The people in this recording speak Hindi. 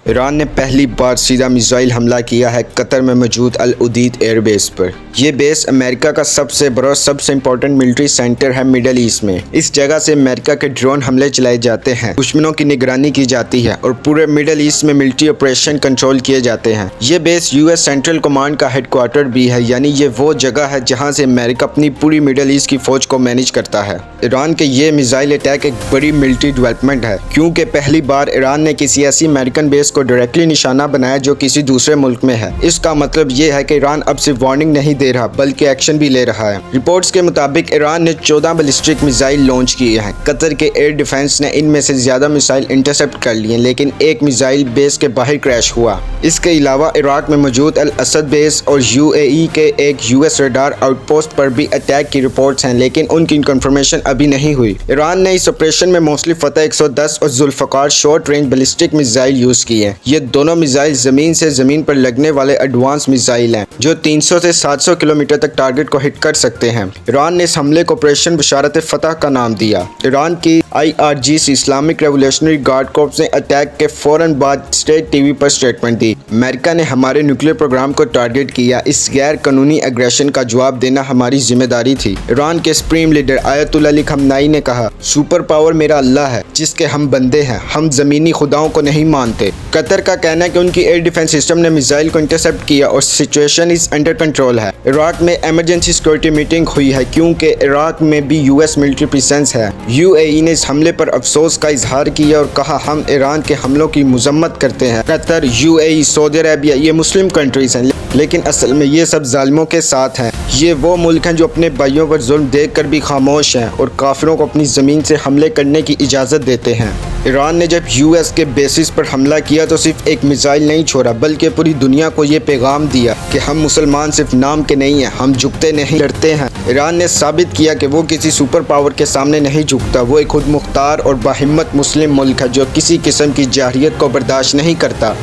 ईरान ने पहली बार सीधा मिसाइल हमला किया है कतर में मौजूद अल उदीद एयरबेस पर। यह बेस अमेरिका का सबसे बड़ा और सबसे इम्पोर्टेंट मिलिट्री सेंटर है मिडल ईस्ट में। इस जगह से अमेरिका के ड्रोन हमले चलाए जाते हैं, दुश्मनों की निगरानी की जाती है और पूरे मिडल ईस्ट में मिलिट्री ऑपरेशन कंट्रोल किए जाते हैं। ये बेस यूएस सेंट्रल कमांड का हेडक्वार्टर भी है, यानी ये वो जगह है जहाँ से अमेरिका अपनी पूरी मिडल ईस्ट की फौज को मैनेज करता है। ईरान के ये मिसाइल अटैक एक बड़ी मिलिट्री डेवलपमेंट है, क्योंकि पहली बार ईरान ने किसी ऐसी अमेरिकन बेस को डायरेक्टली निशाना बनाया जो किसी दूसरे मुल्क में है। इसका मतलब ये है कि ईरान अब सिर्फ वार्निंग नहीं दे रहा बल्कि एक्शन भी ले रहा है। रिपोर्ट्स के मुताबिक ईरान ने 14 बैलिस्टिक मिसाइल लॉन्च किए हैं। कतर के एयर डिफेंस ने इनमें से ज्यादा मिसाइल इंटरसेप्ट कर लिए, लेकिन एक मिसाइल बेस के बाहर क्रैश हुआ। इसके अलावा इराक में मौजूद अल असद बेस और यूएई के एक यूएस रडार आउटपोस्ट पर भी अटैक की रिपोर्ट्स हैं, लेकिन उनकी कंफर्मेशन अभी नहीं हुई। ईरान ने इस ऑपरेशन में मोस्टली फतह 110 और Zulfiqar short range ballistic missile use किए हैं। ये दोनों मिसाइल जमीन से जमीन पर लगने वाले एडवांस मिसाइल हैं, जो 300 से 700 किलोमीटर तक टारगेट को हिट कर सकते हैं। ईरान ने इस हमले को ऑपरेशन बशारत फतह का नाम दिया। ईरान की IRGC Islamic revolutionary guard corps ने अटैक के फौरन बाद स्टेट टीवी पर स्टेटमेंट दी। अमेरिका ने हमारे न्यूक्लियर प्रोग्राम को टारगेट किया। इस गैर कानूनी एग्रेशन का जवाब देना हमारी जिम्मेदारी थी। ईरान के सुप्रीम लीडर आयतुल्लाह अली खamenei ने कहा, सुपर पावर मेरा अल्लाह है जिसके हम बंदे हैं, हम जमीनी खुदाओं को नहीं मानते। कतर का कहना है कि उनकी एयर डिफेंस सिस्टम ने मिसाइल को इंटरसेप्ट किया और सिचुएशन इज अंडर कंट्रोल है। इराक में इमरजेंसी सिक्योरिटी मीटिंग हुई है, क्योंकि इराक में भी यूएस मिलिट्री प्रेजेंस है। यूएई ने इस हमले पर अफसोस का इजहार किया और कहा, हम ईरान के हमलों की मजम्मत करते हैं। कतर, यूएई, सऊदी अरेबिया ये मुस्लिम कंट्रीज हैं, लेकिन असल में ये सब जालिमों के साथ हैं। ये वो मुल्क हैं जो अपने भाइयों पर जुल्म देखकर भी खामोश हैं और काफिरों को अपनी ज़मीन से हमले करने की इजाज़त देते हैं। ईरान ने जब यूएस के बेसिस पर हमला किया तो सिर्फ एक मिसाइल नहीं छोड़ा, बल्कि पूरी दुनिया को ये पैगाम दिया कि हम मुसलमान सिर्फ नाम के नहीं हैं, हम झुकते नहीं, लड़ते हैं। ईरान ने साबित किया कि वो किसी सुपर पावर के सामने नहीं झुकता। वो एक खुद मुख्तार और बाहिम्मत मुस्लिम मुल्क है जो किसी किस्म की जाहिलियत को बर्दाश्त नहीं करता।